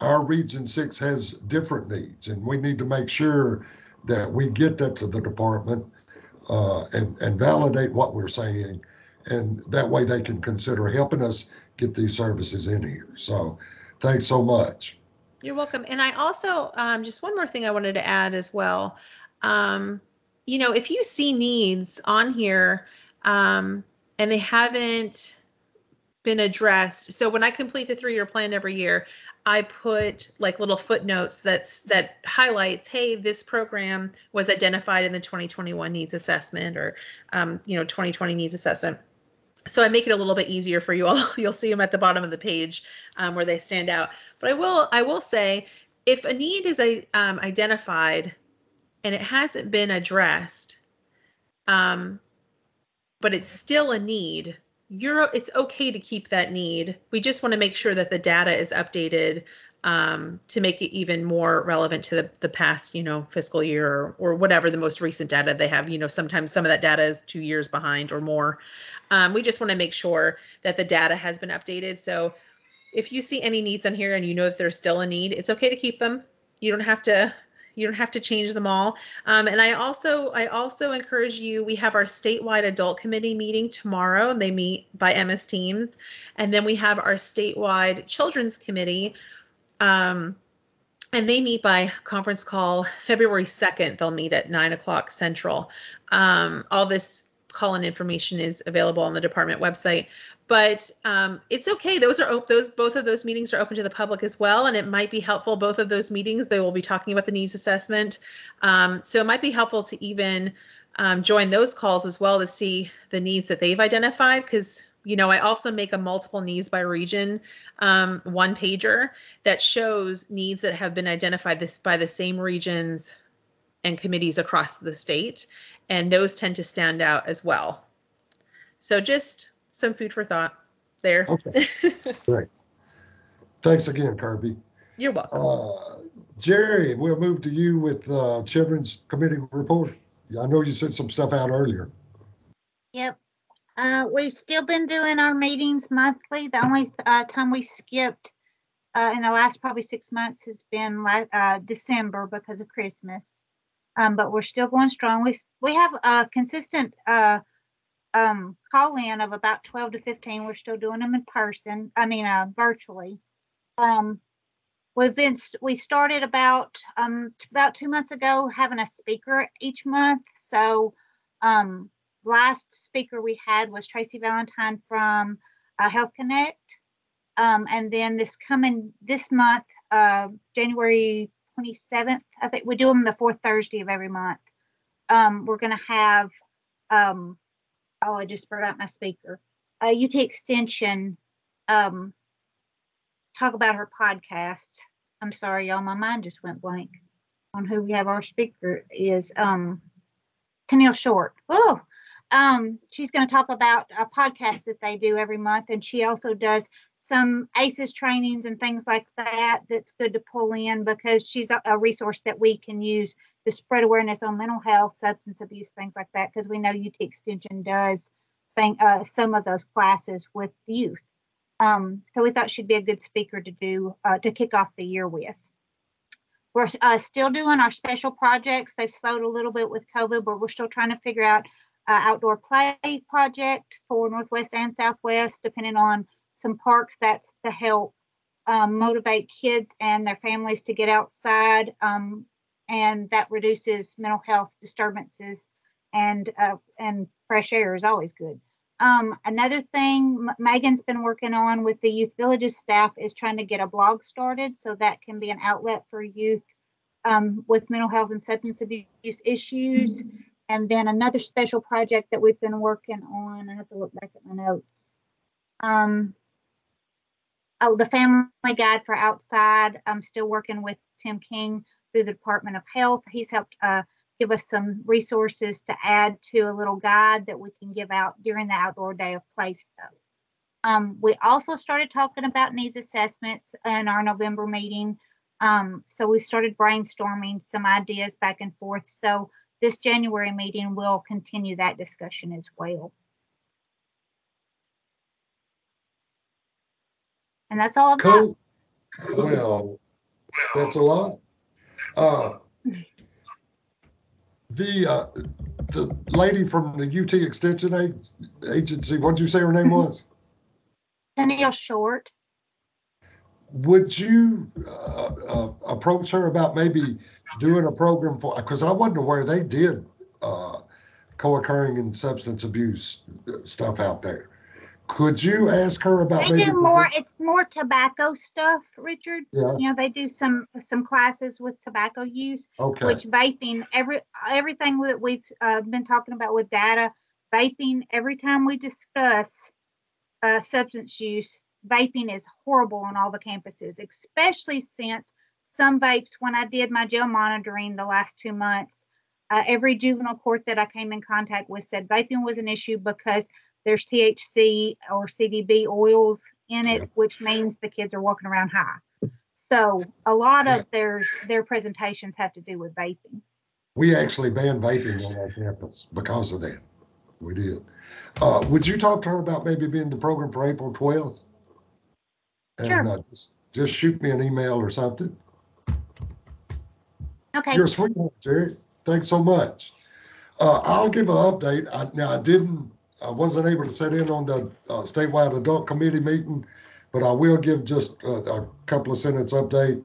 our Region 6 has different needs, and we need to make sure that we get that to the department and validate what we're saying, and that way they can consider helping us get these services in here. So thanks so much. You're welcome. And I also, just one more thing I wanted to add as well. If you see needs on here and they haven't been addressed. So when I complete the 3-year plan every year, I put like little footnotes that highlights, hey, this program was identified in the 2021 needs assessment or 2020 needs assessment. So I make it a little bit easier for you all. You'll see them at the bottom of the page where they stand out. But I will say, if a need is identified and it hasn't been addressed, but it's still a need, it's okay to keep that need. We just want to make sure that the data is updated to make it even more relevant to the past, fiscal year or whatever the most recent data they have. Sometimes some of that data is 2 years behind or more. We just want to make sure that the data has been updated. So if you see any needs on here and that there's still a need, it's okay to keep them. You don't have to change them all. And I also encourage you, we have our statewide adult committee meeting tomorrow, and they meet by MS Teams. And then we have our statewide children's committee, and they meet by conference call February 2nd. They'll meet at 9:00 Central. All this call-in information is available on the department website, but it's okay. Both of those meetings are open to the public as well, and it might be helpful. Both of those meetings, they will be talking about the needs assessment, so it might be helpful to even join those calls as well to see the needs that they've identified, because I also make a multiple needs by region one pager that shows needs that have been identified by the same regions and committees across the state, and those tend to stand out as well. So just some food for thought there. Okay, great. Thanks again, Kirby. You're welcome. Jerry, we'll move to you with Children's Committee report. I know you sent some stuff out earlier. Yep. We've still been doing our meetings monthly. The only time we skipped in the last probably 6 months has been December because of Christmas. But we're still going strong. We have a consistent call in of about 12 to 15. We're still doing them in person. Virtually. We started about 2 months ago having a speaker each month. So last speaker we had was Tracy Valentine from Health Connect. And then this month, January 27th, I think we do them the fourth Thursday of every month. We're going to have, I just forgot my speaker, UT Extension talk about her podcasts. I'm sorry, y'all, my mind just went blank on who we have. Our speaker is Tennille Short. Oh, she's going to talk about a podcast that they do every month, and she also does some ACEs trainings and things like that. That's good to pull in because she's a resource that we can use to spread awareness on mental health, substance abuse, things like that, because we know UT Extension does some of those classes with youth. So we thought she'd be a good speaker to do to kick off the year with. We're still doing our special projects. They've slowed a little bit with COVID, but we're still trying to figure out outdoor play project for Northwest and Southwest, depending on some parks. That's to help motivate kids and their families to get outside, and that reduces mental health disturbances and fresh air is always good. Another thing Megan's been working on with the Youth Villages staff is trying to get a blog started so that can be an outlet for youth with mental health and substance abuse issues. And then another special project that we've been working on, I have to look back at my notes. The Family Guide for Outside. I'm still working with Tim King through the Department of Health. He's helped give us some resources to add to a little guide that we can give out during the Outdoor Day of Play stuff. We also started talking about needs assessments in our November meeting. So we started brainstorming some ideas back and forth. So this January meeting will continue that discussion as well. And that's all I've got. Cool. Well, that's a lot. The lady from the UT Extension Agency, what did you say her name was? Danielle Short. Would you approach her about maybe doing a program for, because I wasn't aware they did co-occurring and substance abuse stuff out there. Could you ask her about They maybe do more, it's more tobacco stuff, Richard. Yeah. You know, they do some classes with tobacco use, Okay. which vaping, everything that we've been talking about with data, vaping, every time we discuss substance use, vaping is horrible on all the campuses, especially since some vapes, when I did my jail monitoring the last 2 months, every juvenile court that I came in contact with said vaping was an issue because there's THC or CBD oils in it, which means the kids are walking around high. So a lot of their presentations have to do with vaping. We actually banned vaping on our campus because of that. We did. Would you talk to her about maybe being the program for April 12th? And Sure. Just shoot me an email or something. Okay. You're a sweetheart, Jerry. Thanks so much. I'll give an update. I wasn't able to sit in on the statewide adult committee meeting, but I will give just a couple of sentence update.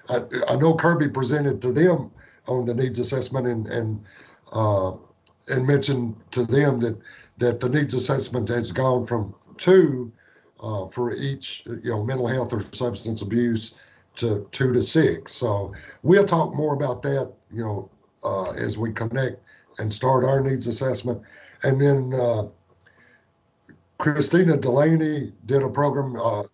I know Kirby presented to them on the needs assessment and mentioned to them that the needs assessment has gone from 2 for each, mental health or substance abuse to 2 to 6. So we'll talk more about that, as we connect and start our needs assessment. And then Christina Delaney did a program on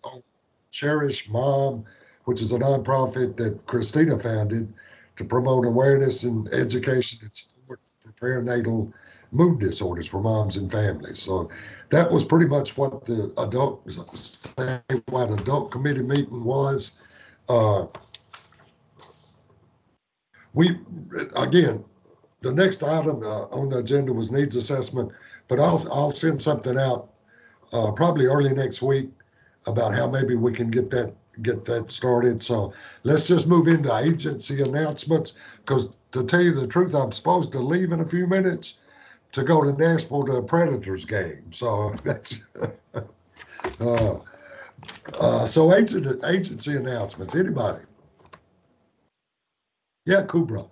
Cherish Mom, which is a nonprofit that Christina founded to promote awareness and education and support for perinatal mood disorders for moms and families. So that was pretty much what the statewide adult committee meeting was. The next item on the agenda was needs assessment, but I'll send something out probably early next week about how maybe we can get that started. So let's just move into agency announcements, because to tell you the truth, I'm supposed to leave in a few minutes to go to Nashville to a Predators game. So that's so agency announcements. Anybody? Yeah, Kubra.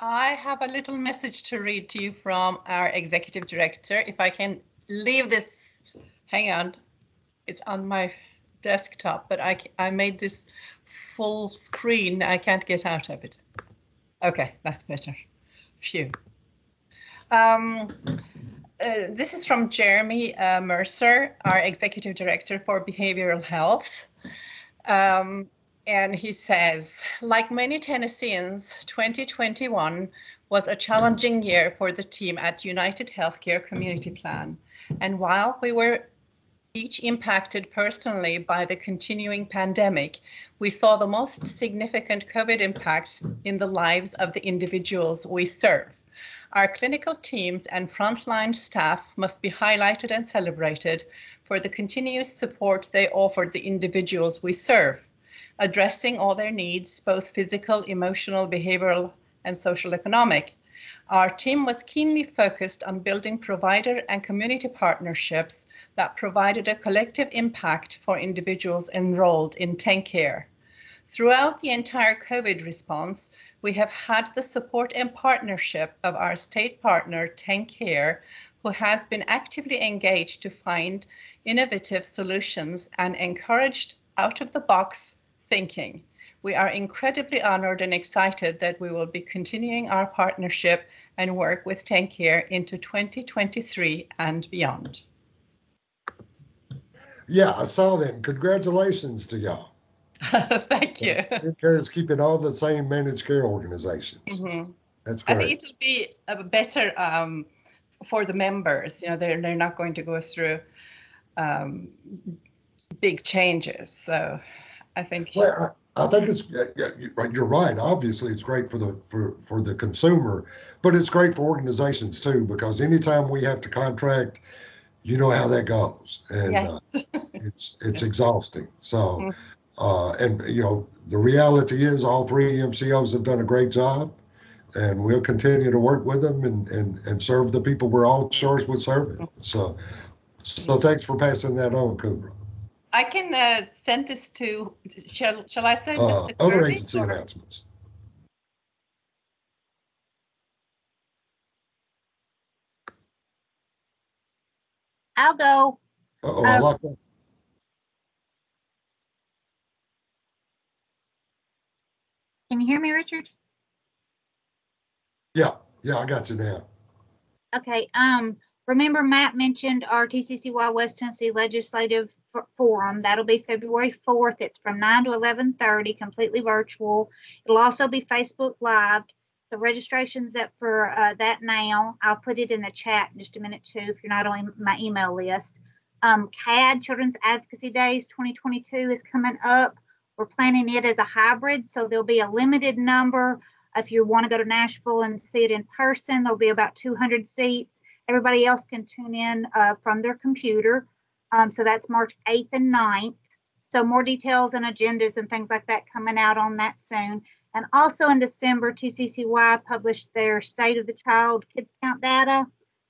I have a little message to read to you from our executive director. If I can leave this, hang on, it's on my desktop, but I made this full screen. I can't get out of it. Okay, that's better. Phew. This is from Jeremy Mercer, our executive director for behavioral health. And he says, like many Tennesseans, 2021 was a challenging year for the team at United Healthcare Community Plan. And while we were each impacted personally by the continuing pandemic, we saw the most significant COVID impacts in the lives of the individuals we serve. Our clinical teams and frontline staff must be highlighted and celebrated for the continuous support they offered the individuals we serve, addressing all their needs, both physical, emotional, behavioral, and social economic. Our team was keenly focused on building provider and community partnerships that provided a collective impact for individuals enrolled in TenCare. Throughout the entire COVID response, We have had the support and partnership of our state partner, TenCare, who has been actively engaged to find innovative solutions and encouraged out-of-the-box thinking. We are incredibly honored and excited that we will be continuing our partnership and work with TenCare into 2023 and beyond. Yeah, I saw that. And congratulations to y'all. Thank you. TenCare is keeping all the same managed care organizations. Mm-hmm. That's I great. think it'll be a better for the members. You know, they're not going to go through big changes. So I think. Well, I think it's you're right. Obviously, it's great for the consumer, but it's great for organizations too, because anytime we have to contract, you know how that goes, and Yes. it's exhausting. So, and you know, the reality is all three MCOs have done a great job, and we'll continue to work with them and serve the people we're all charged with serving. So thanks for passing that on, Kubra. I can send this to, shall I send this to Other Kirby, agency announcements. I'll go. Uh-oh, I like that. Can you hear me, Richard? Yeah, I got you now. Okay. Remember Matt mentioned our TCCY West Tennessee Legislative Forum. That'll be February 4th. It's from 9 to 11:30, completely virtual. It'll also be Facebook Live. So registration's up for that now. I'll put it in the chat in just a minute too, if you're not on my email list. CAD, Children's Advocacy Days 2022 is coming up. We're planning it as a hybrid, so there'll be a limited number. If you want to go to Nashville and see it in person, there'll be about 200 seats. Everybody else can tune in from their computer. So that's March 8th and 9th. So more details and agendas and things like that coming out on that soon. And also in December, TCCY published their State of the Child Kids Count data.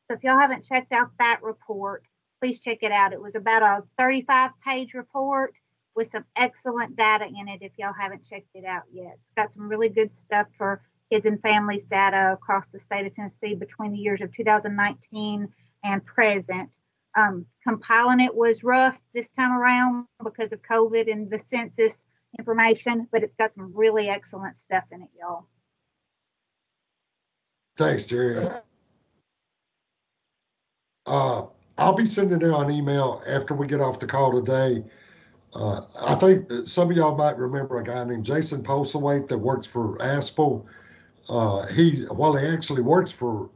So if y'all haven't checked out that report, please check it out. It was about a 35-page report with some excellent data in it if y'all haven't checked it out yet. It's got some really good stuff for kids and families data across the state of Tennessee between the years of 2019 and present. Compiling it was rough this time around because of COVID and the census information, but it's got some really excellent stuff in it, y'all. Thanks, Jerry. I'll be sending out an email after we get off the call today. I think some of y'all might remember a guy named Jason Postlethwaite that works for ASPL. While he actually works for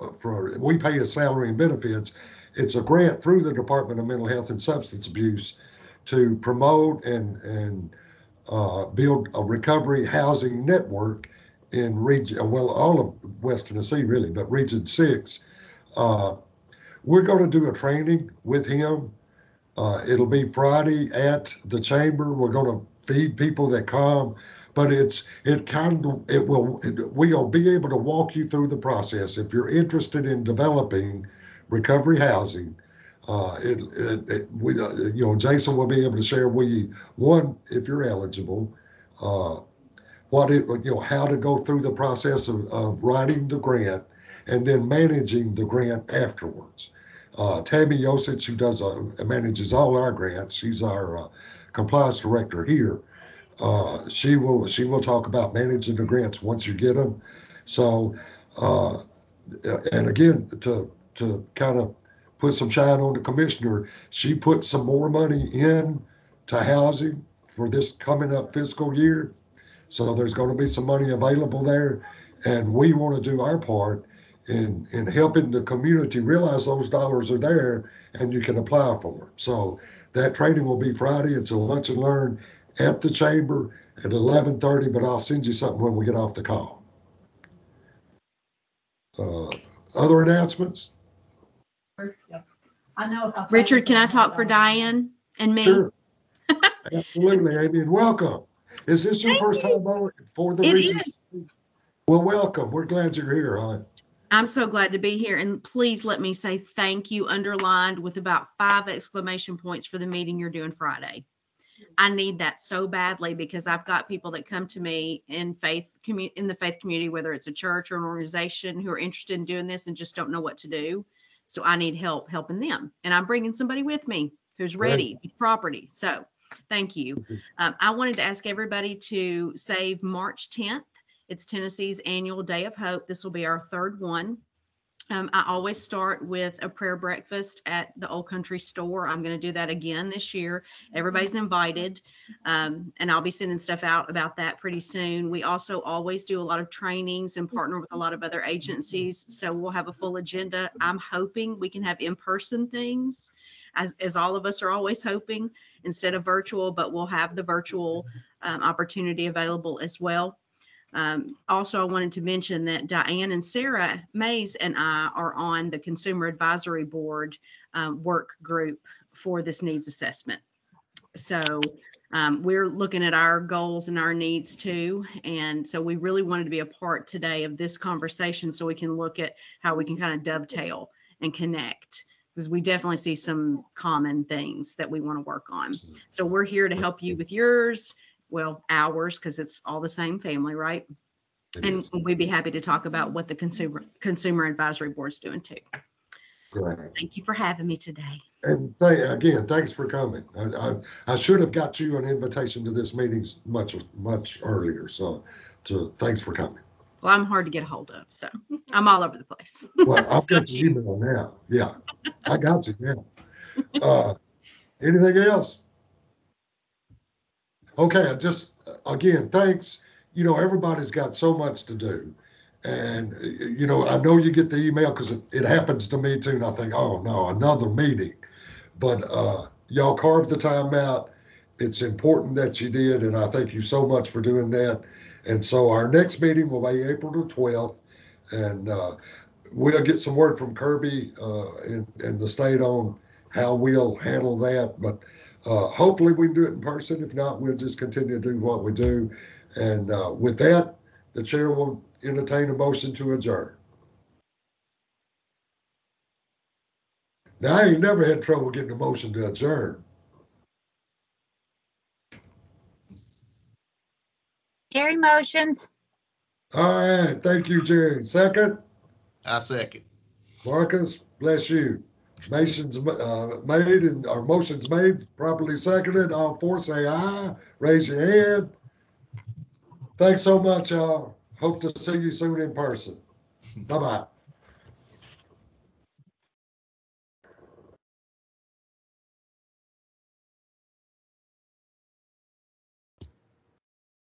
we pay his salary and benefits, it's a grant through the Department of Mental Health and Substance Abuse to promote and build a recovery housing network in region, well, all of West Tennessee really, but Region 6. We're going to do a training with him. It'll be Friday at the chamber. We're going to feed people that come, but we'll be able to walk you through the process. If you're interested in developing recovery housing, Jason will be able to share with you, one, if you're eligible, how to go through the process of writing the grant and then managing the grant afterwards. Tammy Yosich, who manages all our grants, she's our compliance director here. She will talk about managing the grants once you get them. So, and again, to kind of put some shine on the commissioner, she put some more money in to housing for this coming up fiscal year. So there's going to be some money available there, and we want to do our part in helping the community realize those dollars are there and you can apply for them. So that training will be Friday. It's a lunch and learn at the chamber at 11:30, but I'll send you something when we get off the call. Other announcements? Richard, can I talk for Diane and me? Sure. Absolutely, Amy, and welcome. Is this your first time for the region? It is. Well, welcome. We're glad you're here, hon. I'm so glad to be here. And please let me say thank you, underlined with about 5 exclamation points, for the meeting you're doing Friday. I need that so badly because I've got people that come to me in the faith community, whether it's a church or an organization, who are interested in doing this and just don't know what to do. So I need help helping them, and I'm bringing somebody with me who's ready with property. So thank you. I wanted to ask everybody to save March 10th. It's Tennessee's annual Day of Hope. This will be our third one. I always start with a prayer breakfast at the Old Country Store. I'm going to do that again this year. Everybody's invited, and I'll be sending stuff out about that pretty soon. We also always do a lot of trainings and partner with a lot of other agencies, so we'll have a full agenda. I'm hoping we can have in-person things, as all of us are always hoping, instead of virtual, but we'll have the virtual opportunity available as well. Also, I wanted to mention that Diane and Sarah Mays and I are on the Consumer Advisory Board work group for this needs assessment. So we're looking at our goals and our needs too. And so we really wanted to be a part today of this conversation so we can look at how we can kind of dovetail and connect, because we definitely see some common things that we want to work on. So we're here to help you with yours. Well, ours, because it's all the same family, right? And we'd be happy to talk about what the Consumer Advisory Board's doing too. Great. Thank you for having me today. And again, thanks for coming. I should have got you an invitation to this meeting much earlier. So thanks for coming. Well, I'm hard to get a hold of, so I'm all over the place. Well, I've got your email now. Yeah, I got you now. Anything else? Okay, again, thanks. You know, everybody's got so much to do. And, you know, I know you get the email because it happens to me too. And I think, oh no, another meeting. But y'all carved the time out. It's important that you did. And I thank you so much for doing that. And so our next meeting will be April the 12th. And we'll get some word from Kirby and the state on how we'll handle that. But hopefully we can do it in person. If not, we'll just continue to do what we do. And with that, the chair will entertain a motion to adjourn. Now, I ain't never had trouble getting a motion to adjourn. Jerry motions. All right, thank you, Jerry. Second? I second. Marcus, bless you. Motion's made and our motion's made, properly seconded. All four say aye. Raise your hand. Thanks so much, y'all. Hope to see you soon in person. Bye-bye.